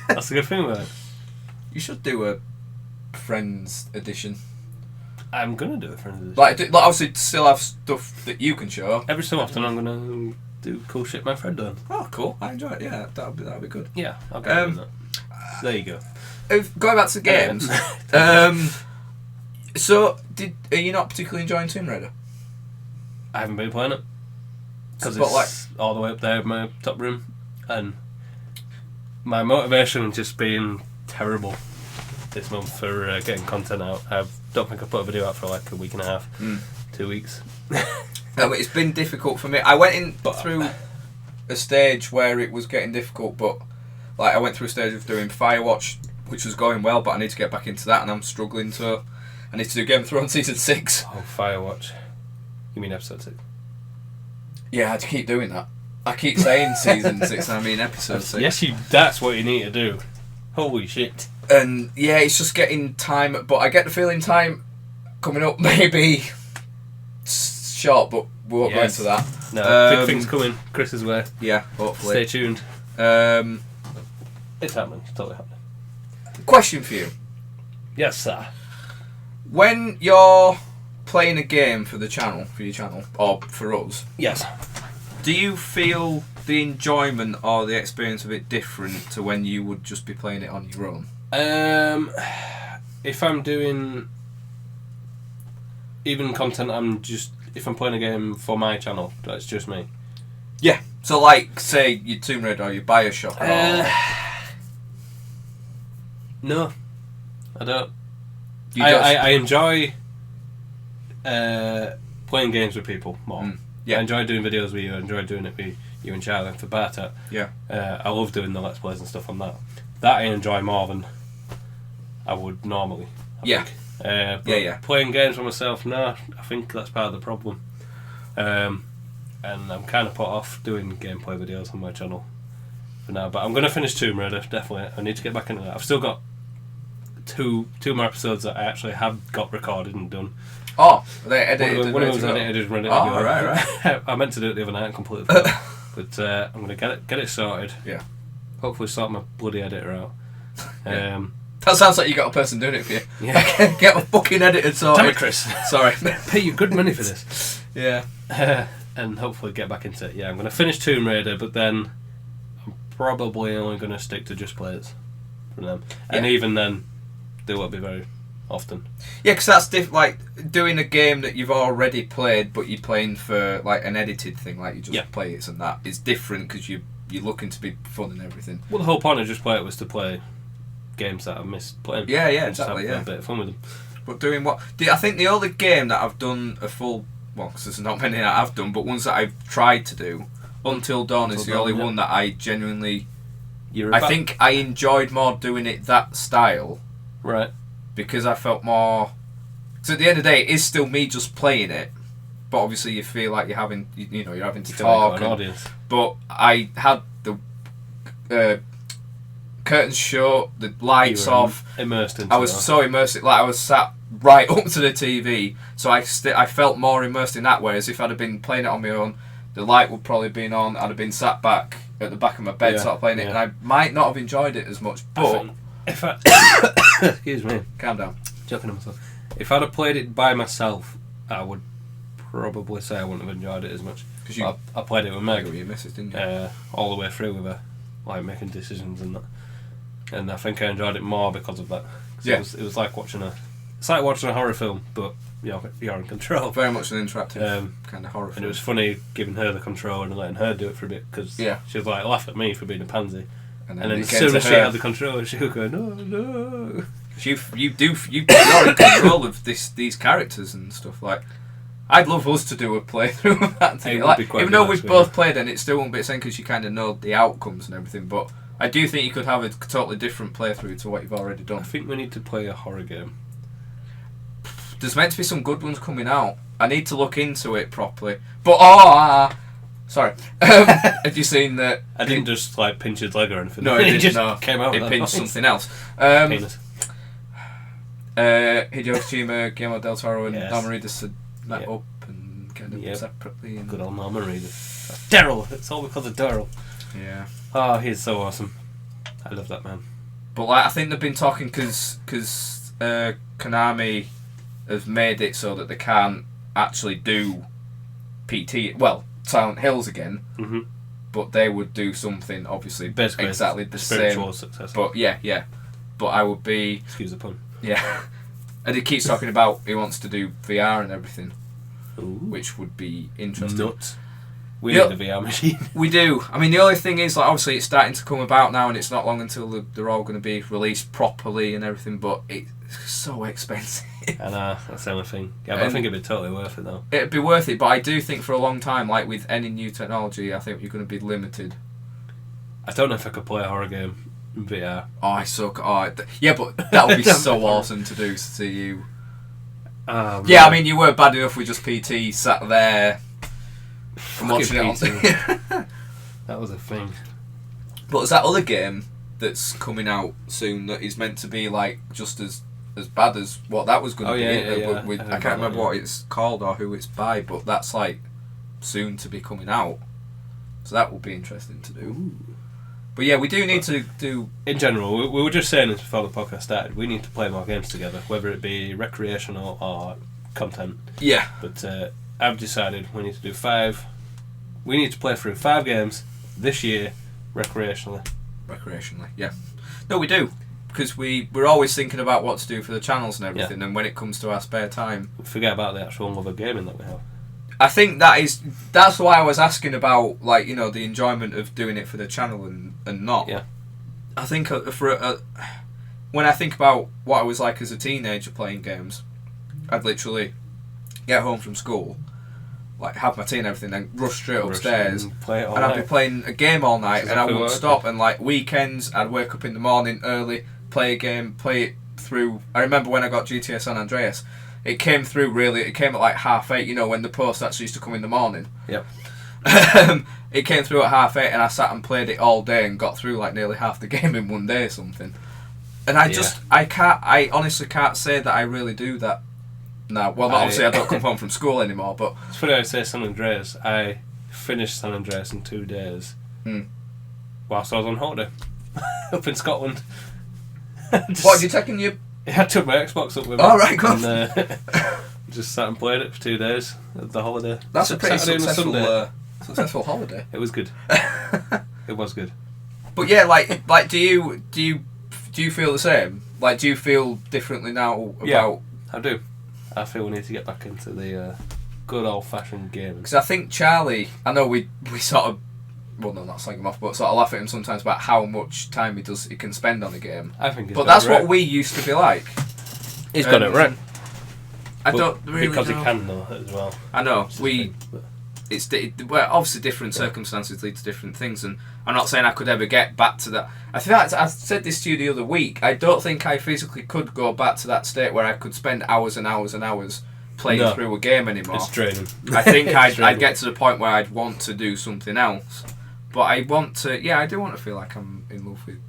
That's a good thing about it.
You should do a Friends edition.
I'm gonna do a Friends edition.
Like obviously still have stuff that you can show.
Every so often I'm gonna do cool shit my friend done.
Oh, cool! I enjoy it. Yeah, that'll be good.
Yeah, I'll get that. So there you go.
Going back to games. So are you not particularly enjoying Tomb Raider?
I haven't been playing it because it's all the way up there in my top room, and my motivation has just been terrible this month for getting content out. I don't think I put a video out for like a week and a half, 2 weeks.
It's been difficult for me. I went through a stage where it was getting difficult, but like I went through a stage of doing Firewatch, which was going well, but I need to get back into that, and I'm struggling. So I need to do Game of Thrones season 6.
Oh, Firewatch. You mean episode 6?
Yeah, I had to keep doing that. I keep saying season 6, and I mean episode 6.
Yes, that's what you need to do. Holy shit.
And yeah, it's just getting time, but I get the feeling time coming up maybe short, but we won't go into that.
No, big things coming Chris's way.
Yeah, hopefully.
Stay tuned. It's happening. It's totally happening.
Question for you.
Yes, sir.
When you're playing a game for your channel, or for us,
yes,
do you feel the enjoyment or the experience of it different to when you would just be playing it on your own?
If I'm doing even content, if I'm playing a game for my channel, that's just me.
Yeah. So like, say your Tomb Raider or your Bioshock.
No, I don't. I enjoy playing games with people more.
Yeah.
I enjoy doing videos with you. I enjoy doing it with you and Charlie for Bartek.
Yeah.
I love doing the Let's Plays and stuff on that. That I enjoy more than I would normally. I think. Playing games for myself, no, I think that's part of the problem. And I'm kind of put off doing gameplay videos on my channel for now. But I'm going to finish Tomb Raider, definitely. I need to get back into that. I've still got two more episodes that I actually have got recorded and done.
Oh, they edited.
One of them's edited and ready to
Oh,
go.
right.
I meant to do it the other night and completely forgot. But I'm going to get it sorted.
Yeah.
Hopefully sort my bloody editor out.
That sounds like you got a person doing it for you.
Yeah.
Get my fucking editor sorted.
Damn it, Chris.
Sorry.
Pay you good money for this.
Yeah.
And hopefully get back into it. Yeah, I'm going to finish Tomb Raider, but then I'm probably only going to stick to just players from them. And even then, they won't be very often.
Yeah, because that's like doing a game that you've already played, but you're playing for like an edited thing, like you just play it and that. It's different because you're looking to be fun and everything.
Well, the whole point of just play it was to play games that I've missed playing.
Yeah,
and
exactly.
just have a bit of fun with them.
But doing what? I think the only game that I've done a full, well, because there's not many that I've done, but ones that I've tried to do, Until Dawn is the only one that I genuinely. I think I enjoyed more doing it that style.
Right.
Because I felt more. So at the end of the day, it is still me just playing it, but obviously you feel like you're having, you're having to talk.
Like an audience.
But I had the curtains shut, the lights off.
Immersed into
I was so immersed, like I was sat right up to the TV, so I felt more immersed in that. Whereas if I'd have been playing it on my own, the light would probably been on. I'd have been sat back at the back of my bed, sort of playing it, and I might not have enjoyed it as much. But
if I excuse me,
calm down.
Joking to myself. If I'd have played it by myself, I would probably say I wouldn't have enjoyed it as much. Because I played it with Meg.
Your missus, didn't you?
All the way through with her, like making decisions and that. And I think I enjoyed it more because of that. It was like watching a horror film, but you're in control.
Very much an interactive kind of horror film.
And it was funny giving her the control and letting her do it for a bit because she was like laugh at me for being a pansy. And then as soon as she had the control, she would go, no.
You're in control of these characters and stuff. Like, I'd love us to do a playthrough of that thing. Like, even though we've both played and it still won't be the same because you kind of know the outcomes and everything. But I do think you could have a totally different playthrough to what you've already done.
I think we need to play a horror game.
There's meant to be some good ones coming out. I need to look into it properly. But sorry. Have you seen that?
I didn't just like pinch his leg or anything.
No, it
just
no.
came out.
It pinched something else.
Penis.
Hideo Kojima, Guillermo del Toro, and Norman Reedus met up and kind of separately. And
good old Norman Reedus. Daryl. It's all because of Daryl.
Yeah.
Oh, he's so awesome. I love that man.
But like, I think they've been talking because Konami has made it so that they can't actually do PT. Well, Silent Hills again. Mm-hmm. But they would do something obviously
basically
exactly the
spiritual
same.
Success.
But yeah. But I would be.
Excuse the pun.
Yeah. And he keeps talking about he wants to do VR and everything.
Ooh.
Which would be interesting.
Nuts. We need a VR machine.
We do. I mean, the only thing is, like, obviously it's starting to come about now and it's not long until they're all going to be released properly and everything, but it's so expensive.
I know, that's the only thing. Yeah, but I think it'd be totally worth it though.
It'd be worth it, but I do think for a long time, like with any new technology, I think you're going to be limited.
I don't know if I could play a horror game in VR.
Oh, I suck. Yeah, but that would be so awesome to do, to see you. Yeah, I mean, you were bad enough with just PT sat there and watching it on.
That was a thing.
But there's that other game that's coming out soon that is meant to be like just as bad as what that was going to be.
Yeah.
I can't remember what it's called or who it's by, but that's like soon to be coming out. So that will be interesting to do.
Ooh.
But yeah, we do need to do...
In general, we were just saying this before the podcast started, we need to play more games together, whether it be recreational or content.
Yeah.
But I've decided we need to do 5. We need to play through 5 games this year, recreationally.
Recreationally, yeah. No, we do. Because we're always thinking about what to do for the channels and everything, and when it comes to our spare time...
We forget about the actual love of gaming that we have.
I think that's why I was asking about, like, you know, the enjoyment of doing it for the channel and not.
Yeah.
I think when I think about what I was like as a teenager playing games, I'd literally get home from school, like have my tea and everything, then rush straight upstairs,
and play it all
and I'd
night.
be playing a game all night,
That's
and I
exactly
wouldn't
what
stop. And like weekends, I'd wake up in the morning early, play a game, play it through. I remember when I got GTA San Andreas. It came through really. It came at like 8:30. You know, when the post actually used to come in the morning.
Yep.
It came through at 8:30, and I sat and played it all day and got through like nearly half the game in one day or something. And I honestly can't say that I really do that No, well, obviously I don't come home from school anymore, but...
It's funny I say San Andreas. I finished San Andreas in 2 days whilst I was on holiday up in Scotland.
What did you take in your...
I took my Xbox up with me.
Oh, right, go on.
And just sat and played it for 2 days of the holiday.
That's a pretty
Saturday
successful holiday.
It was good. It was good.
But yeah, like, do you feel the same? Like, do you feel differently now about?
Yeah, I do. I feel we need to get back into the good old fashioned games.
Because I think Charlie, I know we sort of, well, no, not slag him off, but sort of laugh at him sometimes about how much time he can spend on a game.
I think,
but that's what we used to be like.
He's got it right.
I don't really
because
know.
he can though as well.
I know well, obviously different circumstances lead to different things, and I'm not saying I could ever get back to that. I think I said this to you the other week. I don't think I physically could go back to that state where I could spend hours and hours and hours playing through a game anymore.
It's draining.
I think I'd get to the point where I'd want to do something else, but I want to. Yeah, I do want to feel like I'm in love with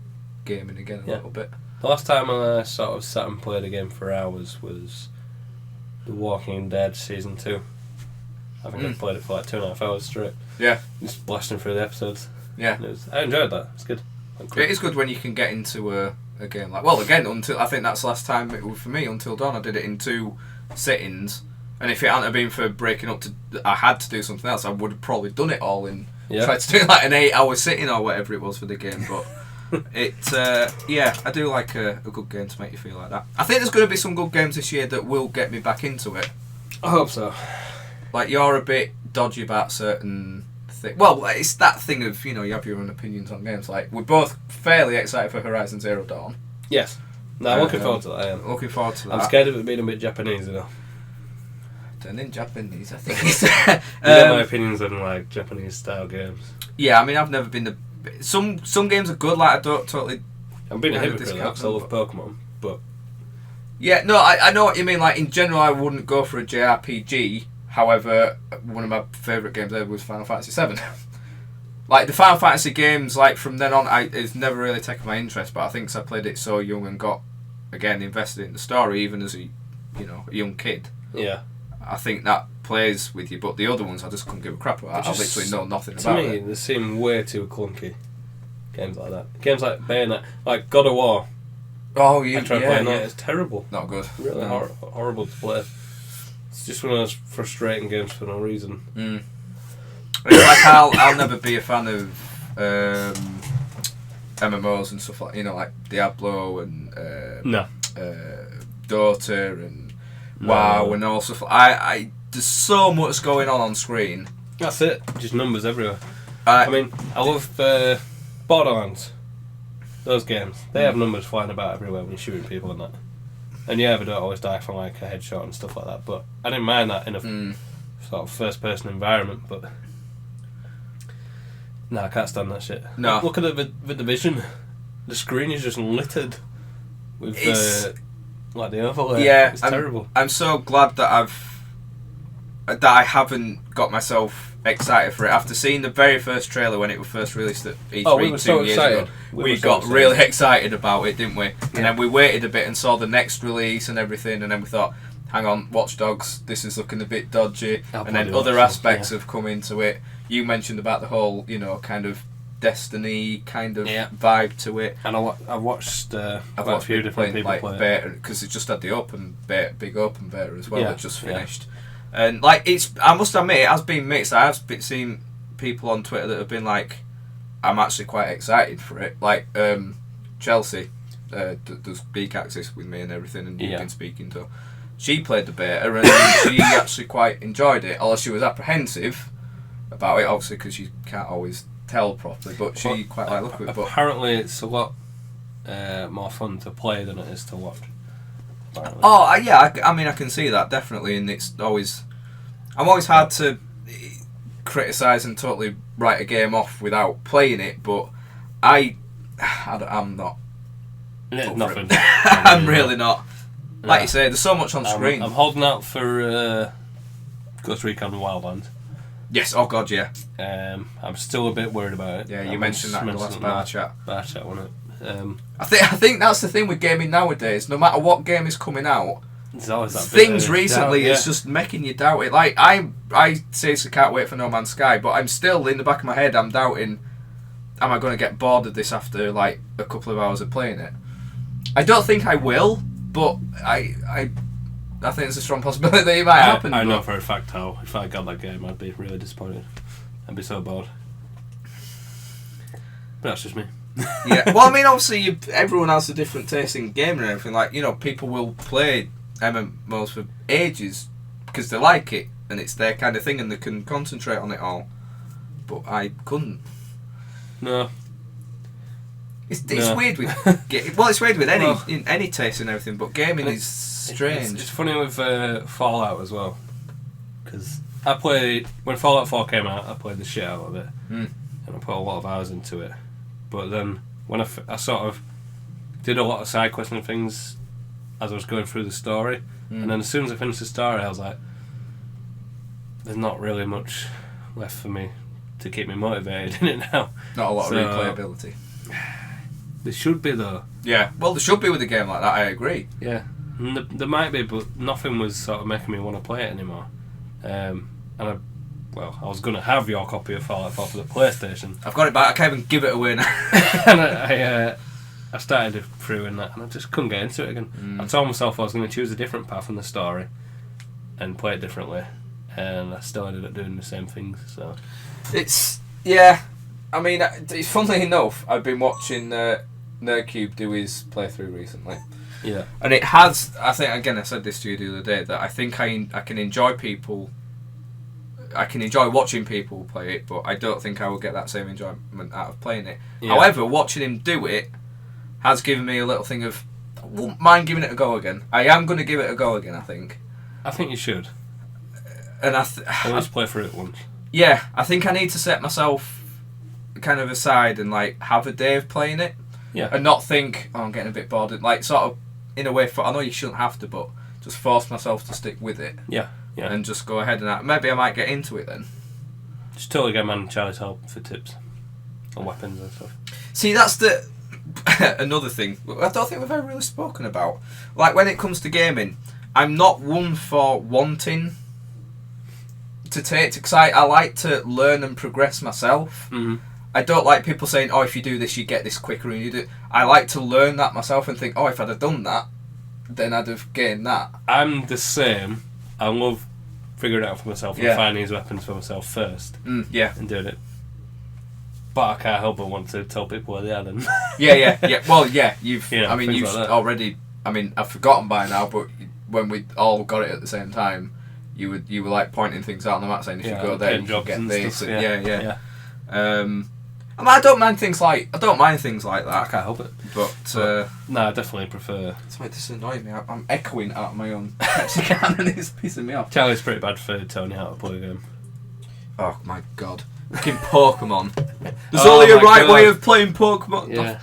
gaming again a little bit.
The last time I sort of sat and played a game for hours was The Walking Dead Season 2. I think I played it for like 2.5 hours straight. Yeah. Just blasting through the episodes.
Yeah.
I enjoyed that. It's good.
It is good when you can get into a game like... Well, again, I think that's the last time it was for me, Until Dawn. I did it in 2 sittings. And if it hadn't have been for breaking up I had to do something else, I would have probably done it all in... Yeah. Tried to do like an 8-hour sitting or whatever it was for the game, but... I do like a good game to make you feel like that. I think there's going to be some good games this year that will get me back into it.
I hope so.
Like, you're a bit dodgy about certain things. Well, it's that thing of, you have your own opinions on games. Like, we're both fairly excited for Horizon Zero Dawn.
Yes. No, I'm looking forward to that, I am.
Looking forward to that.
I'm scared of it being a bit Japanese,
Turning Japanese, I think.
You know my opinions on, like, Japanese-style games.
Yeah, I mean, I've never been the... Some games are good, like, I don't totally...
I'm being a hypocrite, because I love Pokemon, but...
Yeah, no, I know what you mean. Like, in general, I wouldn't go for a JRPG. However, one of my favourite games ever was Final Fantasy VII. Like, the Final Fantasy games, like, from then on, it's never really taken my interest, but I think 'cause I played it so young and got, again, invested in the story, even as a young kid.
Yeah.
I think that plays with you, but the other ones I just couldn't give a crap about. I literally know nothing about it.
To me, they seem way too clunky. Games like that. Games like Bayonetta, like God of War.
Oh, I
tried playing that. It's terrible.
Not good.
Really horrible to play. It's just one of those frustrating games for no reason.
Like I'll never be a fan of MMOs and stuff like Diablo and Dota and WoW and all stuff. There's so much going on screen.
That's it. Just numbers everywhere. I mean, I love Borderlands. Those games. They have numbers flying about everywhere when you're shooting people and that. And yeah, they don't always die from like a headshot and stuff like that. But I didn't mind that in a sort of first-person environment. But no, I can't stand that shit.
No.
Look at the Division. The screen is just littered with like the overlay.
Yeah,
it's terrible.
I'm so glad that I haven't got myself excited for it. After seeing the very first trailer when it was first released at E3 2 years ago, we got really excited about it, didn't we? Yeah. And then we waited a bit and saw the next release and everything, and then we thought, hang on, Watch Dogs, this is looking a bit dodgy. And then other aspects have come into it. You mentioned about the whole, kind of Destiny kind of vibe to it.
And I've watched a few different people play
beta, because it just had the big open beta as well that just finished. And I must admit, it has been mixed. I have seen people on Twitter that have been like, I'm actually quite excited for it. Like Chelsea does Geek Access with me and everything, and you've been speaking to her. She played the beta and she actually quite enjoyed it, although she was apprehensive about it, obviously, because you can't always tell properly, but she quite liked the look of it.
Apparently it's a lot more fun to play than it is to watch. Apparently.
Oh, yeah, I mean, I can see that, definitely, and I'm always hard to criticise and totally write a game off without playing it, but I'm not.
Nothing.
I'm really not. Like you say, there's so much on screen.
I'm holding out for Ghost Recon Wildlands.
Yes, oh god, yeah.
I'm still a bit worried about it.
Yeah, you mentioned that in the last bar chat.
Bar chat, wasn't it?
I think that's the thing with gaming nowadays. No matter what game is coming out,
There's always that
things
bit of
recently
doubt,
is just making you doubt it. Like I seriously can't wait for No Man's Sky, but I'm still in the back of my head. I'm doubting, am I going to get bored of this after like a couple of hours of playing it? I don't think I will, but I think it's a strong possibility that it might happen.
I know for a fact how if I got that game, I'd be really disappointed. I'd be so bored. But that's just me.
Yeah. Well, I mean, obviously, everyone has a different taste in gaming and everything. Like, people will play MMOs for ages because they like it and it's their kind of thing and they can concentrate on it all. But I couldn't.
No.
It's weird with it's weird with any taste and everything, but gaming is strange.
It's funny with Fallout as well, because when Fallout 4 came out, I played the shit out of it, and I put a lot of hours into it. But then when I sort of did a lot of side quests and things as I was going through the story, and then as soon as I finished the story, I was like, "There's not really much left for me to keep me motivated in it now."
Not a lot of replayability.
There should be though.
Yeah, well, there should be with a game like that. I agree.
Yeah, and there might be, but nothing was sort of making me want to play it anymore. And I was going to have your copy of Fallout 4 for the PlayStation.
I've got it back. I can't even give it away now.
And I started through in that, and I just couldn't get into it again. I told myself I was going to choose a different path in the story and play it differently, and I still ended up doing the same things. So
I mean, it's funnily enough, I've been watching Nerdcube do his playthrough recently.
Yeah. And
it has, I think, again, I said this to you the other day, that I think I can enjoy watching people play it, but I don't think I will get that same enjoyment out of playing it. Yeah. However, watching him do it has given me a little thing of, I wouldn't mind giving it a go again. I am going to give it a go again, I think.
I think you should.
And
always play through it once.
Yeah, I think I need to set myself kind of aside and like have a day of playing it.
Yeah.
And not think, I'm getting a bit bored. Like, sort of, in a way, I know you shouldn't have to, but just force myself to stick with it.
Yeah.
And just go ahead and maybe I might get into it then.
Just totally get man Charlie's help for tips on weapons and stuff.
See, that's the another thing I don't think we've ever really spoken about. Like, when it comes to gaming, I'm not one for wanting to take, because I like to learn and progress myself.
Mm-hmm.
I don't like people saying, if you do this, you get this quicker, and you do. I like to learn that myself and think, if I'd have done that, then I'd have gained that.
I'm the same. I love figuring it out for myself and finding these weapons for myself first. And doing it. But I can't help but want to tell people where they are then.
Yeah. Well, you've.
You know,
you've already. I've forgotten by now, but when we all got it at the same time, you were like pointing things out on the map saying if you go there, you can get this.
Stuff,
I don't mind things like that.
I can't help it.
But
no, I definitely prefer.
It's like, this is annoying me. I'm echoing out of my own Pepsi can and it's pissing me off.
Charlie's pretty bad for telling you how to play a game.
Oh my god. Fucking Pokemon. There's only a right way of playing Pokemon.
Yeah.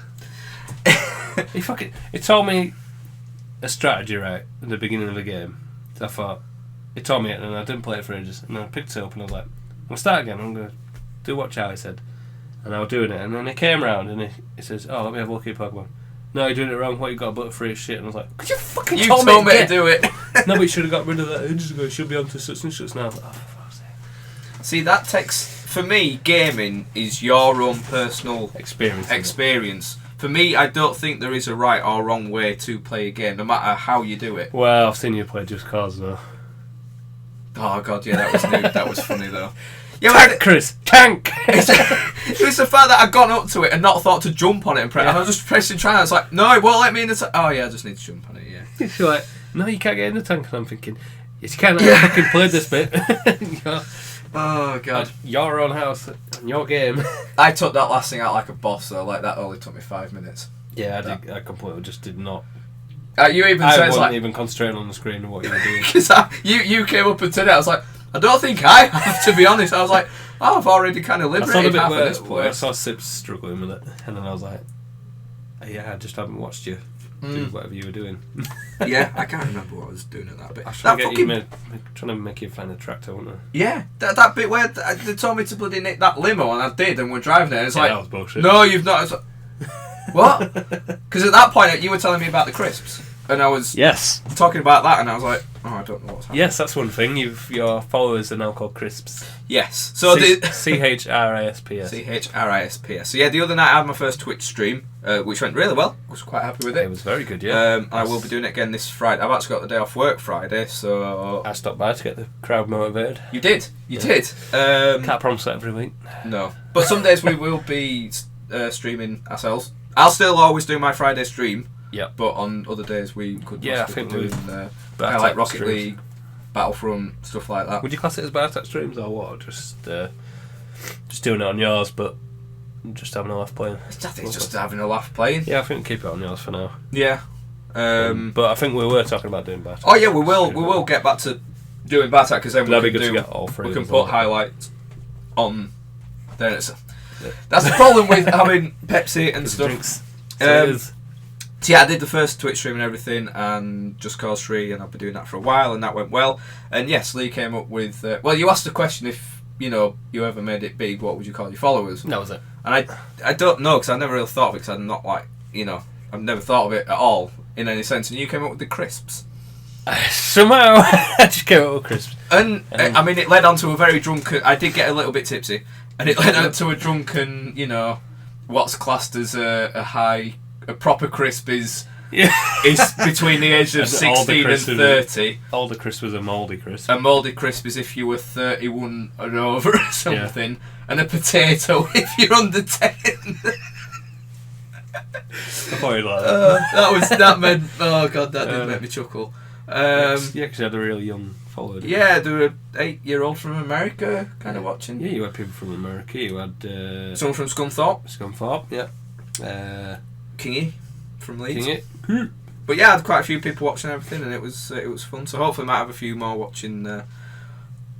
He told me a strategy right at the beginning of the game. So I thought, he told me it and I didn't play it for ages. And then I picked it up and I was like, I'm going to start again. I'm going to do what Charlie said. And I was doing it. And then he came round and he says, let me have a look at your Pokemon. No, you're doing it wrong. What, you got a butterfree shit? And I was like, could you fucking
told me to do it.
No, but you should have got rid of that ages ago. You should be on to such and such now. I was like, for fuck's sake.
See, that takes... For me, gaming is your own personal
experience.
For me, I don't think there is a right or wrong way to play a game, no matter how you do it.
Well, I've seen you play Just Cause, though.
Oh, God, yeah, that was new. That was funny, though.
Yeah, tank, Chris! Tank!
It was the fact that I'd gone up to it and not thought to jump on it and press. Yeah. I was just pressing try. I was like, no, it won't let me in the tank. Oh, yeah, I just need to jump on it, yeah.
You're like, no, you can't get in the tank. And I'm thinking, yes, you can. I fucking played this bit.
Oh, God.
Your own house, your game.
I took that last thing out like a boss, though. Like, that only took me 5 minutes.
Yeah, I completely just did not.
You even said,
I wasn't even concentrating on the screen and what you were doing.
Because you came up and said it. I was like, I don't think I have, to be honest. I was like, I've already kind of liberated half of this place.
Where I saw Sips struggling with it, and then I was like, I just haven't watched you do whatever you were doing.
Yeah, I can't remember what I was doing at that bit.
I was trying to make you find a tractor, wasn't I?
Yeah, that bit where they told me to bloody nick that limo, and I did, and we're driving it, and it's like,
that was bullshit.
No, you've not. It's like, what? Because at that point, you were telling me about the crisps. and I was
Yes.
talking about that, and I was like, oh, I don't know what's happening.
Yes, that's one thing. Your followers are now called Crisps.
Yes. So
CHRISPS.
CHRISPS. So yeah, the other night I had my first Twitch stream, which went really well. I was quite happy with it.
It was very good, yeah.
I will be doing it again this Friday. I've actually got the day off work Friday, so...
I stopped by to get the crowd motivated.
You did. You did.
Can't promise that every week.
No. But some days we will be streaming ourselves. I'll still always do my Friday stream.
Yeah.
But on other days we could
Yeah, I
possibly
think
be
we've
doing
better
like Rocket
streams.
League, Battlefront, stuff like that.
Would you class it as Bartek streams or what? Just doing it on yours, but just having a laugh playing.
I think it's just having a laugh playing.
Yeah, I think we'll keep it on yours for now.
Yeah.
But I think we were talking about doing Bartek.
Oh yeah, we will get back to doing Bartek because then we
That'd
can
be good to get all three
we can
of us
put
on.
highlights on. Then that's the problem with having Pepsi and stuff.
Drinks. So it is.
So yeah, I did the first Twitch stream and everything, and Just Cause 3, and I've been doing that for a while, and that went well. And yes, Lee came up with... well, you asked the question if, you ever made it big, what would you call your followers?
That was it.
And I don't know, because I never really thought of it, because I'm not like, I've never thought of it at all, in any sense. And you came up with the Crisps.
Somehow, I just came up with Crisps.
And, I mean, it led on to a very drunken... I did get a little bit tipsy, and it led on to a drunken, what's classed as a proper crisp is between the age of
And
16 and 30.
All the crisp was a mouldy crisp.
A mouldy crisp is if you were 31 and over or something. Yeah. And a potato if you're under 10. That meant... Oh god, that did make me chuckle.
Yeah, because you had a really young follower.
Yeah, there were an 8-year-old from America kind of watching.
Yeah, you had people from America. You had...
someone from Scunthorpe.
Scunthorpe, yeah.
Kingy from Leeds.
Kingy.
But yeah, I had quite a few people watching everything, and it was fun. So hopefully, I might have a few more watching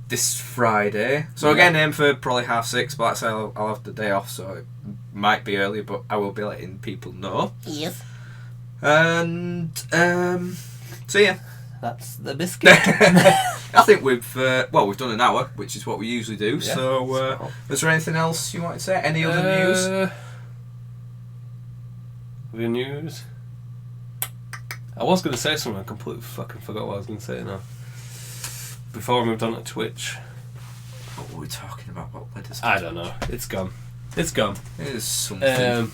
this Friday. So again, aim for probably 6:30. But like I say, I'll have the day off, so it might be earlier. But I will be letting people know.
Yes.
And so yeah,
that's the biscuit.
I think we've done an hour, which is what we usually do.
Yeah,
so was there anything else you wanted to say? Any other news?
The news. I was going to say something. I completely fucking forgot what I was going to say now. Before I moved on to Twitch.
What were we talking about? What led us?
I don't know. It's gone. It's gone.
It is something.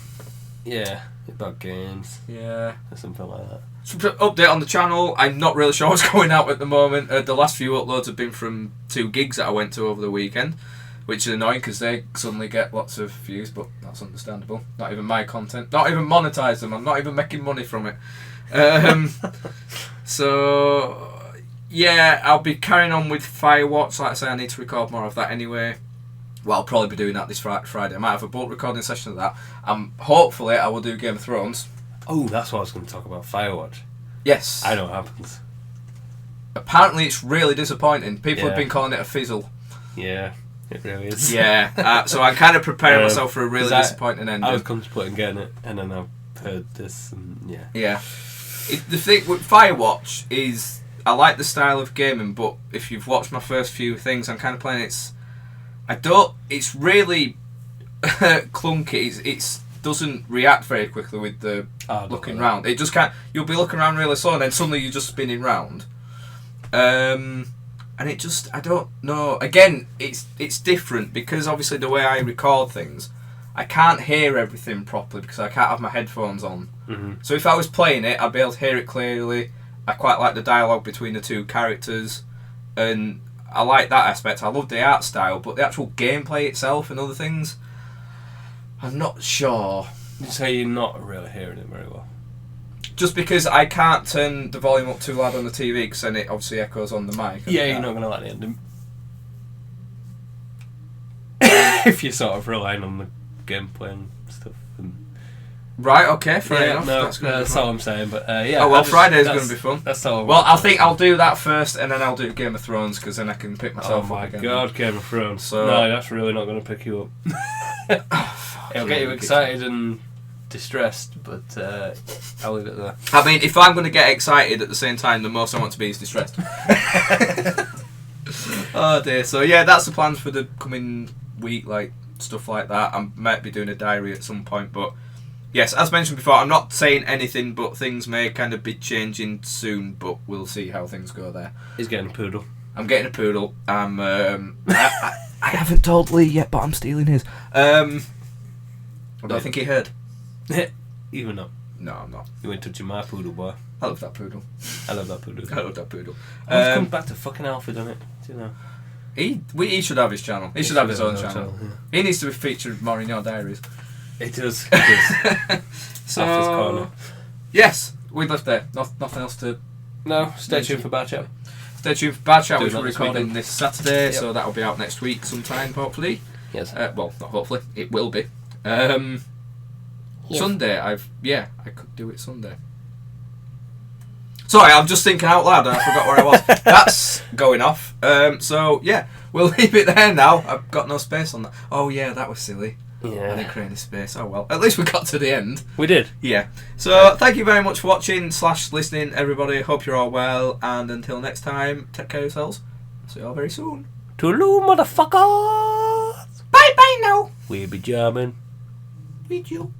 Yeah, about games.
Yeah,
or something like that.
Update on the channel. I'm not really sure what's going out at the moment. The last few uploads have been from 2 gigs that I went to over the weekend, which is annoying because they suddenly get lots of views, but that's understandable. Not even my content. Not even monetise them. I'm not even making money from it. So yeah, I'll be carrying on with Firewatch. Like I say, I need to record more of that anyway. Well, I'll probably be doing that this Friday. I might have a bulk recording session of that. Hopefully I will do Game of Thrones.
Oh, that's what I was going to talk about. Firewatch.
Yes.
I know what happens.
Apparently it's really disappointing. People have been calling it a fizzle.
Yeah, it really is.
Yeah, so I'm kind of preparing myself for a really disappointing ending.
I was contemplating getting it, and then I've heard this, and yeah.
Yeah. The thing with Firewatch is, I like the style of gaming, but if you've watched my first few things, I'm kind of playing it's really clunky. It doesn't react very quickly with the looking round. It just can't. You'll be looking around really slow, and then suddenly you're just spinning round. And it just, I don't know. Again, it's different because obviously the way I record things, I can't hear everything properly because I can't have my headphones on.
Mm-hmm.
So if I was playing it, I'd be able to hear it clearly. I quite like the dialogue between the 2 characters, and I like that aspect. I love the art style, but the actual gameplay itself and other things, I'm not sure.
You say you're not really hearing it very well.
Just because I can't turn the volume up too loud on the TV, because then it obviously echoes on the mic.
Yeah, you're not going to like the ending. If you're sort of relying on the gameplay and stuff.
Right, okay, fair enough.
No, that's all I'm saying, but yeah.
Oh, well, Friday's going to be fun.
That's all.
Well, I think I'll do that first, and then I'll do Game of Thrones, because then I can pick myself up again.
Oh my god, Game of Thrones.
So,
no, that's really not going to pick you up. It'll get you excited and distressed, but I'll leave it there.
I mean, if I'm going to get excited at the same time, the most I want to be is distressed. Oh dear. So yeah, that's the plans for the coming week, like stuff like that. I might be doing a diary at some point, but yes, as mentioned before, I'm not saying anything, but things may kind of be changing soon. But we'll see how things go there.
He's getting a poodle.
I'm getting a poodle. I haven't told Lee yet, but I'm stealing his. I don't think he heard.
Even not.
No, I'm not.
You ain't touching my poodle, boy.
I love that poodle.
I love that poodle.
I love that poodle.
It's come back to fucking Alfred, doesn't it? Do you know?
He should have his channel. He should have his own channel.
Yeah.
He needs to be featured more in your diaries.
It does. It does.
So,
Alfred's corner.
Yes, we left there. Nothing else to.
No, stay tuned for Bad Chat.
Stay tuned for Bad Chat,
Do
which
that
we're
this
recording
weekend.
this Saturday,
Yep.
so that'll be out next week sometime, hopefully.
Yes.
Well, not hopefully, it will be.
Yes.
Sunday, I could do it Sunday. Sorry, I'm just thinking out loud and I forgot where I was. That's going off. So, yeah, we'll leave it there now. I've got no space on that. Oh, yeah, that was silly. I didn't
Yeah.
create any space. Oh, well. At least we got to the end.
We did.
Yeah. So, thank you very much for watching / listening, everybody. Hope you're all well. And until next time, take care of yourselves. See you all very soon.
Toodaloo, motherfuckers!
Bye-bye now.
We be jamming.
With you.